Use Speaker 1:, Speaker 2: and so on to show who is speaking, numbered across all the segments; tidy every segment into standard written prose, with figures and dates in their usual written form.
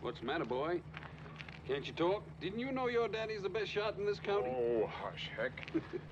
Speaker 1: What's the matter, boy? Can't you talk? Didn't you know your daddy's the best shot in this county?
Speaker 2: Oh, hush, heck.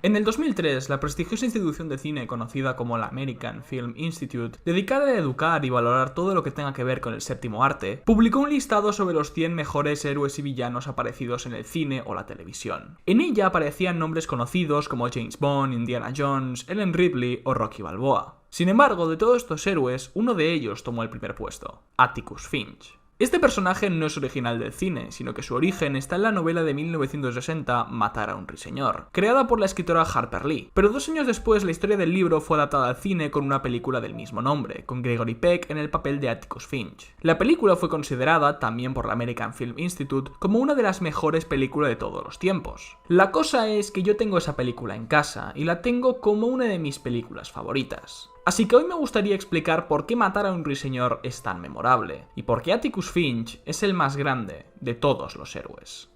Speaker 3: En el 2003, la prestigiosa institución de cine conocida como la American Film Institute, dedicada a educar y valorar todo lo que tenga que ver con el séptimo arte, publicó un listado sobre los 100 mejores héroes y villanos aparecidos en el cine o la televisión. En ella aparecían nombres conocidos como James Bond, Indiana Jones, Ellen Ripley o Rocky Balboa. Sin embargo, de todos estos héroes, uno de ellos tomó el primer puesto, Atticus Finch. Este personaje no es original del cine, sino que su origen está en la novela de 1960 Matar a un ruiseñor, creada por la escritora Harper Lee, pero 2 años después la historia del libro fue adaptada al cine con una película del mismo nombre, con Gregory Peck en el papel de Atticus Finch. La película fue considerada, también por la American Film Institute, como una de las mejores películas de todos los tiempos. La cosa es que yo tengo esa película en casa, y la tengo como una de mis películas favoritas. Así que hoy me gustaría explicar por qué Matar a un ruiseñor es tan memorable, y por qué Atticus Finch es el más grande de todos los héroes.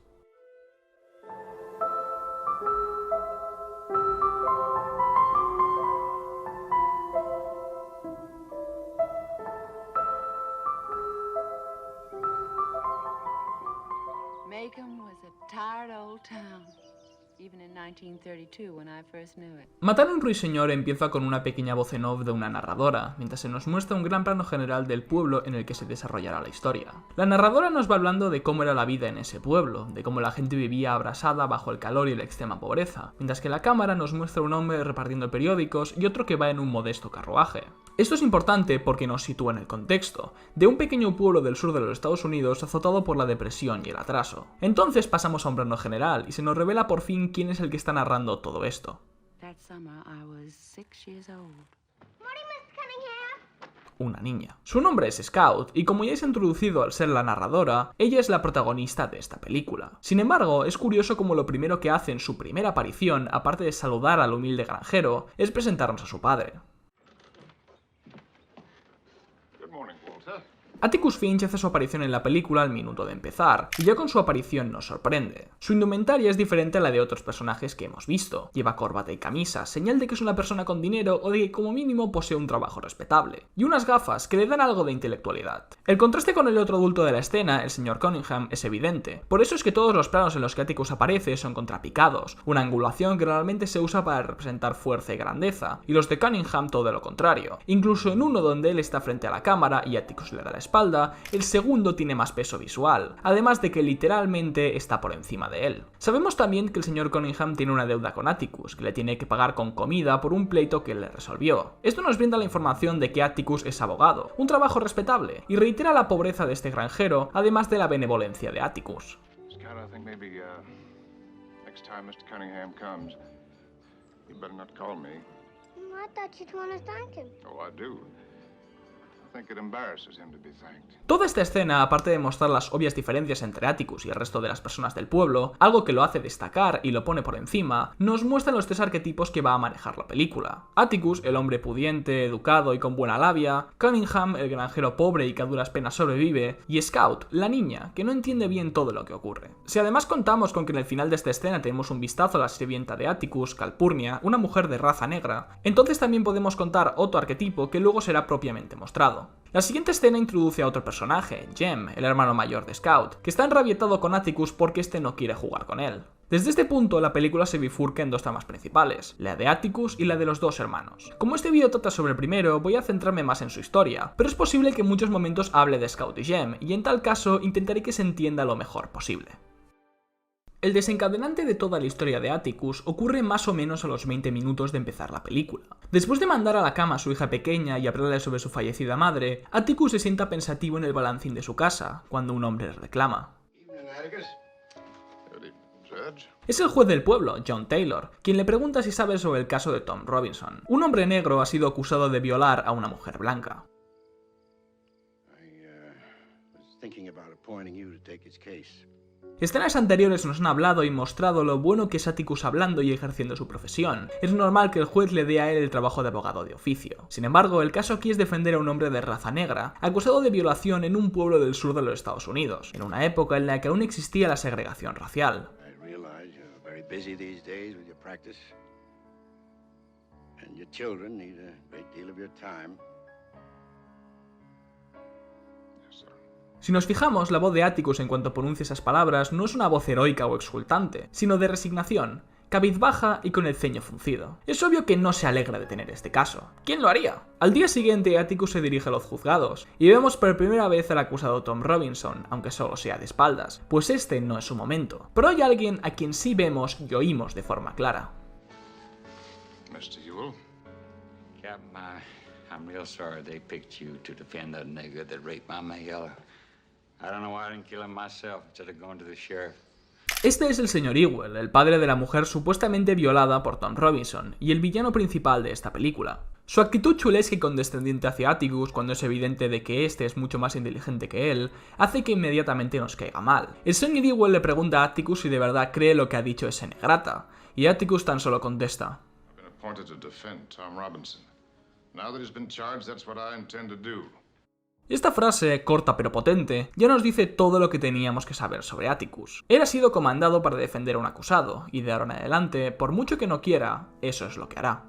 Speaker 4: Macon was a tired old town. Even in 1932, when I first knew it.
Speaker 3: Matar a un ruiseñor empieza con una pequeña voz en off de una narradora, mientras se nos muestra un gran plano general del pueblo en el que se desarrollará la historia. La narradora nos va hablando de cómo era la vida en ese pueblo, de cómo la gente vivía abrasada bajo el calor y la extrema pobreza, mientras que la cámara nos muestra un hombre repartiendo periódicos y otro que va en un modesto carruaje. Esto es importante porque nos sitúa en el contexto, de un pequeño pueblo del sur de los Estados Unidos azotado por la depresión y el atraso. Entonces pasamos a un plano general y se nos revela por fin quién es el que está narrando todo esto. Una niña. Su nombre es Scout, y como ya es introducido al ser la narradora, ella es la protagonista de esta película. Sin embargo, es curioso como lo primero que hace en su primera aparición, aparte de saludar al humilde granjero, es presentarnos a su padre. Atticus Finch hace su aparición en la película al minuto de empezar, y ya con su aparición nos sorprende. Su indumentaria es diferente a la de otros personajes que hemos visto. Lleva corbata y camisa, señal de que es una persona con dinero o de que como mínimo posee un trabajo respetable, y unas gafas que le dan algo de intelectualidad. El contraste con el otro adulto de la escena, el señor Cunningham, es evidente. Por eso es que todos los planos en los que Atticus aparece son contrapicados, una angulación que normalmente se usa para representar fuerza y grandeza, y los de Cunningham todo lo contrario. Incluso en uno donde él está frente a la cámara y Atticus le da la espalda, el segundo tiene más peso visual, además de que literalmente está por encima de él. Sabemos también que el señor Cunningham tiene una deuda con Atticus, que le tiene que pagar con comida por un pleito que él le resolvió. Esto nos brinda la información de que Atticus es abogado, un trabajo respetable, y reitera la pobreza de este granjero, además de la benevolencia de Atticus. Toda esta escena, aparte de mostrar las obvias diferencias entre Atticus y el resto de las personas del pueblo, algo que lo hace destacar y lo pone por encima, nos muestran los 3 arquetipos que va a manejar la película. Atticus, el hombre pudiente, educado y con buena labia; Cunningham, el granjero pobre y que a duras penas sobrevive; y Scout, la niña, que no entiende bien todo lo que ocurre. Si además contamos con que en el final de esta escena tenemos un vistazo a la sirvienta de Atticus, Calpurnia, una mujer de raza negra, entonces también podemos contar otro arquetipo que luego será propiamente mostrado. La siguiente escena introduce a otro personaje, Jem, el hermano mayor de Scout, que está enrabietado con Atticus porque este no quiere jugar con él. Desde este punto la película se bifurca en 2 tramas principales, la de Atticus y la de los 2 hermanos. Como este vídeo trata sobre el primero, voy a centrarme más en su historia, pero es posible que en muchos momentos hable de Scout y Jem, y en tal caso intentaré que se entienda lo mejor posible. El desencadenante de toda la historia de Atticus ocurre más o menos a los 20 minutos de empezar la película. Después de mandar a la cama a su hija pequeña y hablarle sobre su fallecida madre, Atticus se sienta pensativo en el balancín de su casa, cuando un hombre le reclama. Es el juez del pueblo, John Taylor, quien le pregunta si sabe sobre el caso de Tom Robinson. Un hombre negro ha sido acusado de violar a una mujer blanca. Escenas anteriores nos han hablado y mostrado lo bueno que es Atticus hablando y ejerciendo su profesión. Es normal que el juez le dé a él el trabajo de abogado de oficio. Sin embargo, el caso aquí es defender a un hombre de raza negra, acusado de violación en un pueblo del sur de los Estados Unidos, en una época en la que aún existía la segregación racial. Si nos fijamos, la voz de Atticus en cuanto pronuncia esas palabras no es una voz heroica o exultante, sino de resignación, cabizbaja y con el ceño fruncido. Es obvio que no se alegra de tener este caso. ¿Quién lo haría? Al día siguiente, Atticus se dirige a los juzgados, y vemos por primera vez al acusado Tom Robinson, aunque solo sea de espaldas, pues este no es su momento. Pero hay alguien a quien sí vemos y oímos de forma clara.
Speaker 2: Mr. Ewell?
Speaker 5: Captain, I'm real sorry they picked you to defend that nigger that raped my Mayella. I don't know why I didn't kill him myself instead of going to the sheriff.
Speaker 3: Este es el señor Ewell, el padre de la mujer supuestamente violada por Tom Robinson, y el villano principal de esta película. Su actitud chulesca y condescendiente hacia Atticus, cuando es evidente de que este es mucho más inteligente que él, hace que inmediatamente nos caiga mal. El señor Ewell le pregunta a Atticus si de verdad cree lo que ha dicho ese negrata, y Atticus tan solo contesta:
Speaker 2: I've been appointed to defend Tom Robinson. Now that he's been charged, that's what I intend to do.
Speaker 3: Esta frase, corta pero potente, ya nos dice todo lo que teníamos que saber sobre Atticus. Él ha sido comandado para defender a un acusado, y de ahora en adelante, por mucho que no quiera, eso es lo que hará.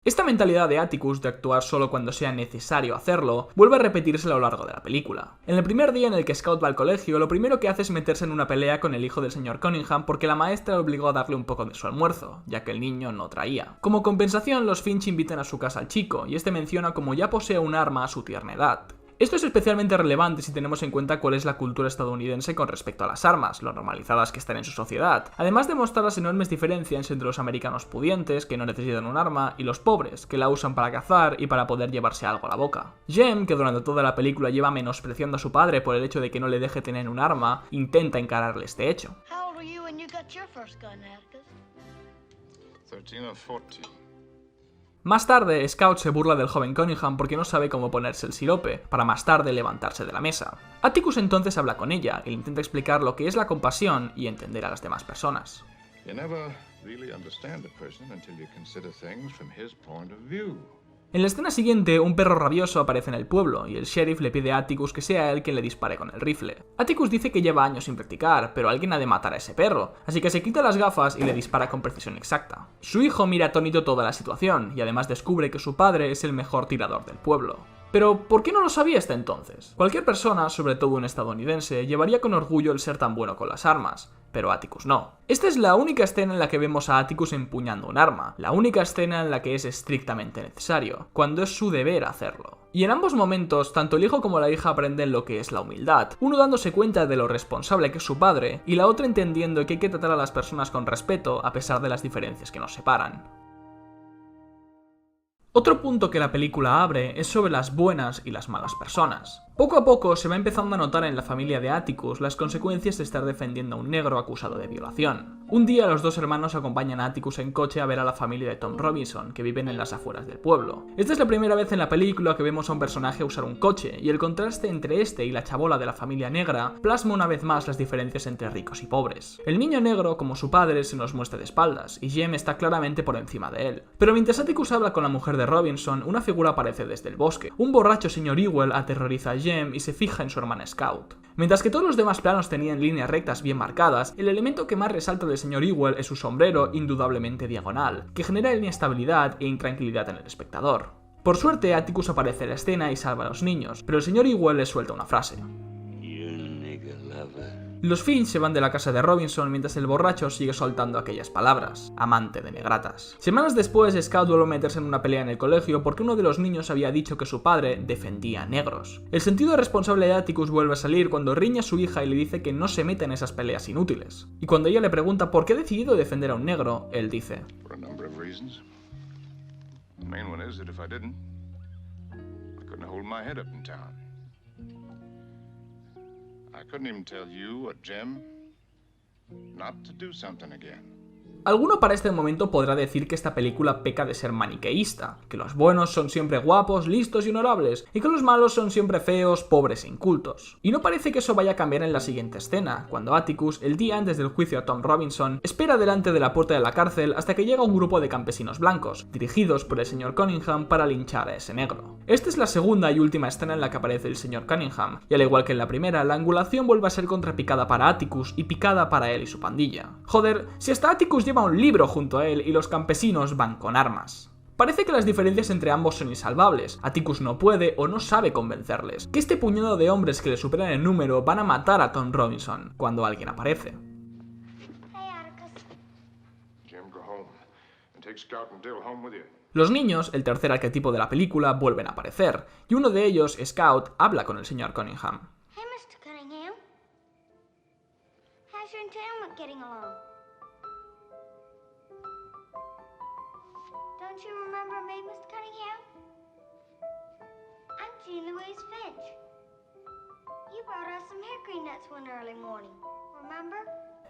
Speaker 3: Esta mentalidad de Atticus de actuar solo cuando sea necesario hacerlo, vuelve a repetirse a lo largo de la película. En el primer día en el que Scout va al colegio, lo primero que hace es meterse en una pelea con el hijo del señor Cunningham porque la maestra le obligó a darle un poco de su almuerzo, ya que el niño no traía. Como compensación, los Finch invitan a su casa al chico, y este menciona como ya posee un arma a su tierna edad. Esto es especialmente relevante si tenemos en cuenta cuál es la cultura estadounidense con respecto a las armas, lo normalizadas que están en su sociedad, además de mostrar las enormes diferencias entre los americanos pudientes, que no necesitan un arma, y los pobres, que la usan para cazar y para poder llevarse algo a la boca. Jem, que durante toda la película lleva menospreciando a su padre por el hecho de que no le deje tener un arma, intenta encararle este hecho.
Speaker 6: How old were you when you got your first gun, Atticus?
Speaker 2: 13 or 14.
Speaker 3: Más tarde, Scout se burla del joven Cunningham porque no sabe cómo ponerse el sirope, para más tarde levantarse de la mesa. Atticus entonces habla con ella, y le intenta explicar lo que es la compasión y entender a las demás personas.
Speaker 2: You never really understand a person until you consider things from his point of view.
Speaker 3: En la escena siguiente, un perro rabioso aparece en el pueblo, y el sheriff le pide a Atticus que sea él quien le dispare con el rifle. Atticus dice que lleva años sin practicar, pero alguien ha de matar a ese perro, así que se quita las gafas y le dispara con precisión exacta. Su hijo mira atónito toda la situación, y además descubre que su padre es el mejor tirador del pueblo. Pero, ¿por qué no lo sabía hasta entonces? Cualquier persona, sobre todo un estadounidense, llevaría con orgullo el ser tan bueno con las armas, pero Atticus no. Esta es la única escena en la que vemos a Atticus empuñando un arma, la única escena en la que es estrictamente necesario, cuando es su deber hacerlo. Y en ambos momentos, tanto el hijo como la hija aprenden lo que es la humildad, uno dándose cuenta de lo responsable que es su padre, y la otra entendiendo que hay que tratar a las personas con respeto a pesar de las diferencias que nos separan. Otro punto que la película abre es sobre las buenas y las malas personas. Poco a poco se va empezando a notar en la familia de Atticus las consecuencias de estar defendiendo a un negro acusado de violación. Un día los dos hermanos acompañan a Atticus en coche a ver a la familia de Tom Robinson, que viven en las afueras del pueblo. Esta es la primera vez en la película que vemos a un personaje usar un coche, y el contraste entre este y la chabola de la familia negra plasma una vez más las diferencias entre ricos y pobres. El niño negro, como su padre, se nos muestra de espaldas, y Jem está claramente por encima de él. Pero mientras Atticus habla con la mujer de Robinson, una figura aparece desde el bosque. Un borracho señor Ewell aterroriza a Jem y se fija en su hermana Scout. Mientras que todos los demás planos tenían líneas rectas bien marcadas, el elemento que más resalta del señor Ewell es su sombrero indudablemente diagonal, que genera inestabilidad e intranquilidad en el espectador. Por suerte, Atticus aparece en la escena y salva a los niños, pero el señor Ewell le suelta una frase. Los Finch se van de la casa de Robinson mientras el borracho sigue soltando aquellas palabras, amante de negratas. Semanas después, Scout vuelve a meterse en una pelea en el colegio porque uno de los niños había dicho que su padre defendía a negros. El sentido responsable de Atticus vuelve a salir cuando riña a su hija y le dice que no se meta en esas peleas inútiles. Y cuando ella le pregunta por qué ha decidido defender a un negro, él dice:
Speaker 2: For a number of reasons. The main one is that if I didn't, I couldn't hold my head up in town. I couldn't even tell you or Jem not to do something again.
Speaker 3: Alguno para este momento podrá decir que esta película peca de ser maniqueísta, que los buenos son siempre guapos, listos y honorables, y que los malos son siempre feos, pobres e incultos. Y no parece que eso vaya a cambiar en la siguiente escena, cuando Atticus, el día antes del juicio a Tom Robinson, espera delante de la puerta de la cárcel hasta que llega un grupo de campesinos blancos, dirigidos por el señor Cunningham para linchar a ese negro. Esta es la segunda y última escena en la que aparece el señor Cunningham, y al igual que en la primera, la angulación vuelve a ser contrapicada para Atticus y picada para él y su pandilla. Joder, si hasta Atticus lleva un libro junto a él y los campesinos van con armas. Parece que las diferencias entre ambos son insalvables. Atticus no puede o no sabe convencerles. Que este puñado de hombres que le superan en número van a matar a Tom Robinson cuando alguien aparece.
Speaker 6: Hey, Atticus.
Speaker 2: Jim, go home and take Scout and Dill home with you.
Speaker 3: Los niños, el tercer arquetipo de la película, vuelven a aparecer, y uno de ellos, Scout, habla con el señor Cunningham.
Speaker 6: Hey, Mr. Cunningham. How's your entailment getting along? Don't you remember me, Mr. Cunningham? I'm Jean Louise Finch. You brought us some hickory nuts one early morning, remember?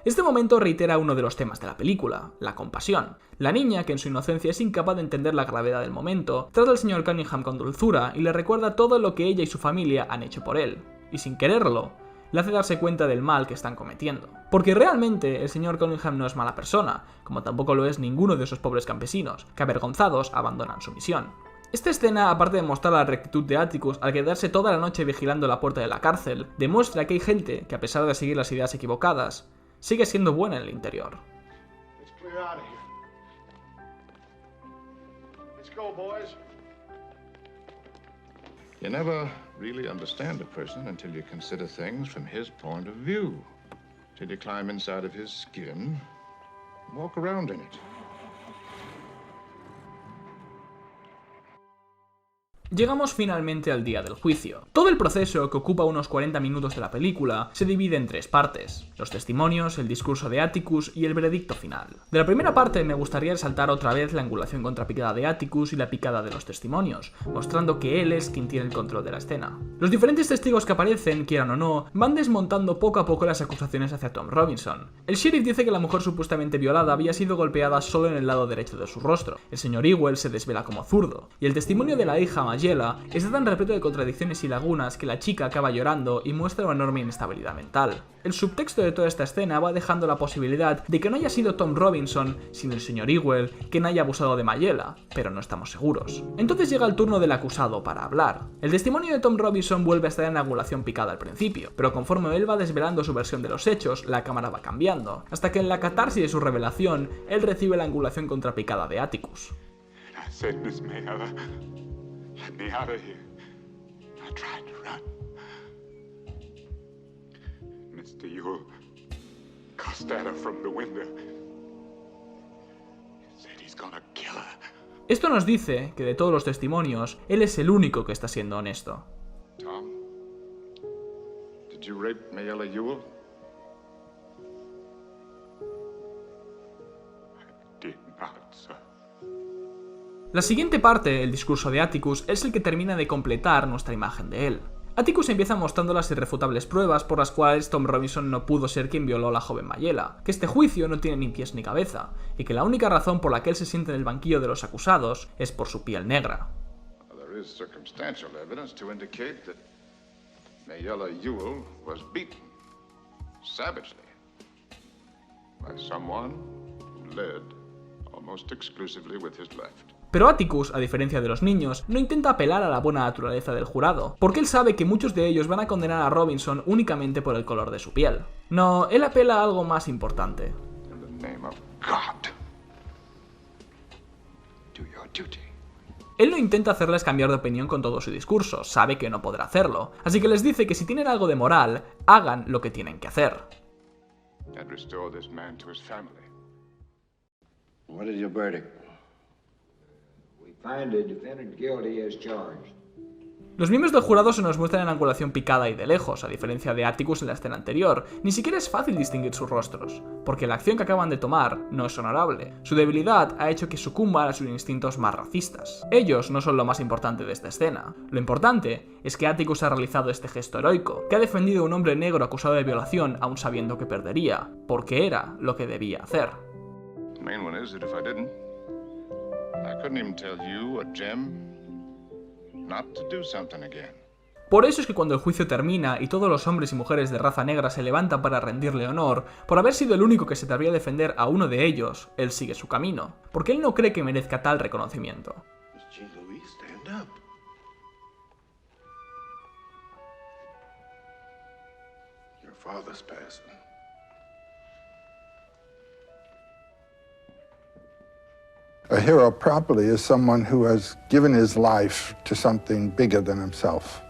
Speaker 3: Este momento reitera uno de los temas de la película, la compasión. La niña, que en su inocencia es incapaz de entender la gravedad del momento, trata al señor Cunningham con dulzura y le recuerda todo lo que ella y su familia han hecho por él. Y sin quererlo, le hace darse cuenta del mal que están cometiendo. Porque realmente el señor Cunningham no es mala persona, como tampoco lo es ninguno de esos pobres campesinos, que avergonzados abandonan su misión. Esta escena, aparte de mostrar la rectitud de Atticus al quedarse toda la noche vigilando la puerta de la cárcel, demuestra que hay gente que, a pesar de seguir las ideas equivocadas, sigue siendo buena en el interior.
Speaker 2: Let's clear out of here. Let's go, boys. You never really understand a person until you consider things from his point of view. Till you climb inside of his skin and walk around in it.
Speaker 3: Llegamos finalmente al día del juicio. Todo el proceso, que ocupa unos 40 minutos de la película, se divide en tres partes: los testimonios, el discurso de Atticus y el veredicto final. De la primera parte me gustaría resaltar otra vez la angulación contrapicada de Atticus y la picada de los testimonios, mostrando que él es quien tiene el control de la escena. Los diferentes testigos que aparecen, quieran o no, van desmontando poco a poco las acusaciones hacia Tom Robinson. El sheriff dice que la mujer supuestamente violada había sido golpeada solo en el lado derecho de su rostro. El señor Ewell se desvela como zurdo, y el testimonio de la hija Mayela está tan repleto de contradicciones y lagunas que la chica acaba llorando y muestra una enorme inestabilidad mental. El subtexto de toda esta escena va dejando la posibilidad de que no haya sido Tom Robinson, sino el señor Ewell, quien haya abusado de Mayela, pero no estamos seguros. Entonces llega el turno del acusado para hablar. El testimonio de Tom Robinson vuelve a estar en angulación picada al principio, pero conforme él va desvelando su versión de los hechos, la cámara va cambiando, hasta que en la catarsis de su revelación, él recibe la angulación contrapicada de Atticus.
Speaker 2: Let me out of here. I tried to run. Mr. Ewell cussed at her from the window. He said he's gonna kill her.
Speaker 3: Esto nos dice que de todos los testimonios, él es el único que está siendo honesto.
Speaker 2: Tom, did you rape Mayella Ewell? I did not, sir.
Speaker 3: La siguiente parte, el discurso de Atticus, es el que termina de completar nuestra imagen de él. Atticus empieza mostrando las irrefutables pruebas por las cuales Tom Robinson no pudo ser quien violó a la joven Mayela, que este juicio no tiene ni pies ni cabeza, y que la única razón por la que él se siente en el banquillo de los acusados es por su piel negra.
Speaker 2: There is circumstantial evidence to indicate that Mayella Ewell was beaten savagely by someone who led almost exclusively with his left.
Speaker 3: Pero Atticus, a diferencia de los niños, no intenta apelar a la buena naturaleza del jurado, porque él sabe que muchos de ellos van a condenar a Robinson únicamente por el color de su piel. No, él apela a algo más importante.
Speaker 2: In the name of God, do your duty.
Speaker 3: Él no intenta hacerles cambiar de opinión con todo su discurso, sabe que no podrá hacerlo, así que les dice que si tienen algo de moral, hagan lo que tienen que hacer.
Speaker 2: And restore this man to his family.
Speaker 7: What is your verdict?
Speaker 8: Find the defendant guilty as charged.
Speaker 3: Los miembros del jurado se nos muestran en angulación picada y de lejos, a diferencia de Atticus en la escena anterior. Ni siquiera es fácil distinguir sus rostros, porque la acción que acaban de tomar no es honorable. Su debilidad ha hecho que sucumban a sus instintos más racistas. Ellos no son lo más importante de esta escena. Lo importante es que Atticus ha realizado este gesto heroico, que ha defendido a un hombre negro acusado de violación aun sabiendo que perdería, porque era lo que debía hacer.
Speaker 2: The main one is that if I didn't, I couldn't even tell you or Jim not to do something again.
Speaker 3: Por eso es que cuando el juicio termina y todos los hombres y mujeres de raza negra se levantan para rendirle honor, por haber sido el único que se atrevía a defender a uno de ellos, él sigue su camino, porque él no cree que merezca tal reconocimiento.
Speaker 7: Miss Jean Louise, stand up. Your father's passing.
Speaker 9: I hero properly is someone who has given his life to something bigger than himself,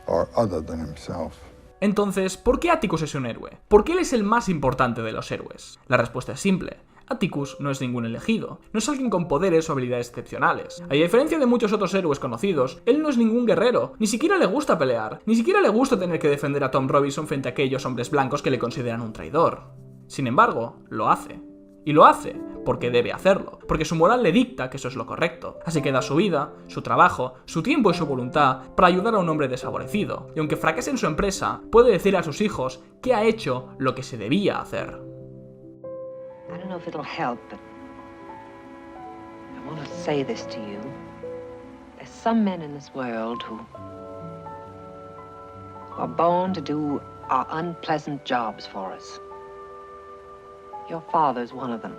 Speaker 9: or other than himself.
Speaker 3: Entonces, ¿por qué Atticus es un héroe? ¿Por qué él es el más importante de los héroes? La respuesta es simple. Atticus no es ningún elegido, no es alguien con poderes o habilidades excepcionales. A diferencia de muchos otros héroes conocidos, él no es ningún guerrero, ni siquiera le gusta pelear, ni siquiera le gusta tener que defender a Tom Robinson frente a aquellos hombres blancos que le consideran un traidor. Sin embargo, lo hace. Y lo hace porque debe hacerlo, porque su moral le dicta que eso es lo correcto. Así que da su vida, su trabajo, su tiempo y su voluntad para ayudar a un hombre desfavorecido. Y aunque fracase en su empresa, puede decir a sus hijos que ha hecho lo que se debía hacer.
Speaker 10: I don't know if it'll help, but I want to say this to you. There's some men in this world who are born to do our unpleasant jobs for us. Your father's one of them.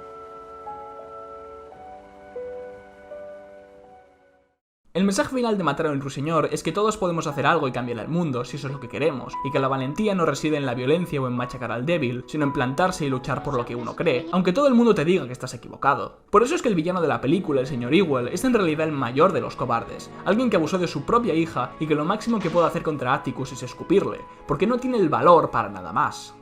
Speaker 3: El mensaje final de Matar a un ruiseñor es que todos podemos hacer algo y cambiar el mundo si eso es lo que queremos, y que la valentía no reside en la violencia o en machacar al débil, sino en plantarse y luchar por lo que uno cree, aunque todo el mundo te diga que estás equivocado. Por eso es que el villano de la película, el señor Ewell, es en realidad el mayor de los cobardes, alguien que abusó de su propia hija y que lo máximo que puede hacer contra Atticus es escupirle, porque no tiene el valor para nada más.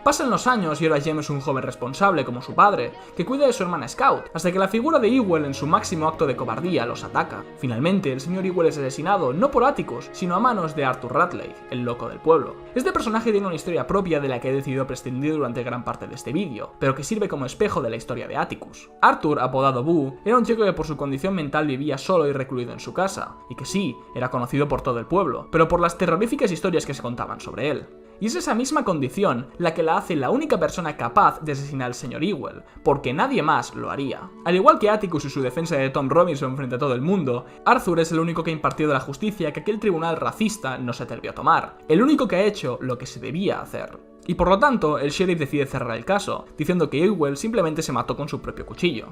Speaker 3: Pasan los años y ahora James es un joven responsable como su padre, que cuida de su hermana Scout, hasta que la figura de Ewell en su máximo acto de cobardía los ataca. Finalmente, el señor Ewell es asesinado no por Atticus, sino a manos de Arthur Radley, el loco del pueblo. Este personaje tiene una historia propia de la que he decidido prescindir durante gran parte de este vídeo, pero que sirve como espejo de la historia de Atticus. Arthur, apodado Boo, era un chico que por su condición mental vivía solo y recluido en su casa, y que sí, era conocido por todo el pueblo, pero por las terroríficas historias que se contaban sobre él. Y es esa misma condición la que la hace la única persona capaz de asesinar al señor Ewell, porque nadie más lo haría. Al igual que Atticus y su defensa de Tom Robinson frente a todo el mundo, Arthur es el único que ha impartido la justicia que aquel tribunal racista no se atrevió a tomar, el único que ha hecho lo que se debía hacer. Y por lo tanto, el sheriff decide cerrar el caso, diciendo que Ewell simplemente se mató con su propio cuchillo.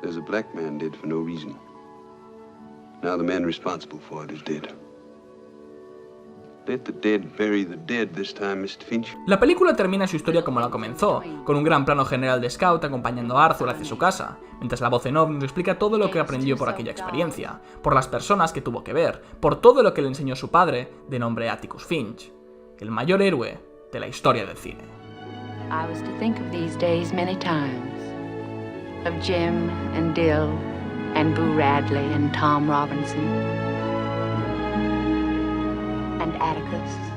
Speaker 1: As a black man did for no reason. Now the man responsible for it is dead. Let the dead bury the dead this time, Mr. Finch.
Speaker 3: La película termina su historia como la comenzó, con un gran plano general de Scout acompañando a Arthur hacia su casa, mientras la voz en off nos explica todo lo que aprendió por aquella experiencia, por las personas que tuvo que ver, por todo lo que le enseñó su padre, de nombre Atticus Finch, el mayor héroe de la historia del cine.
Speaker 4: I was to think of these days many times, of Jim and Dill and Boo Radley and Tom Robinson and Atticus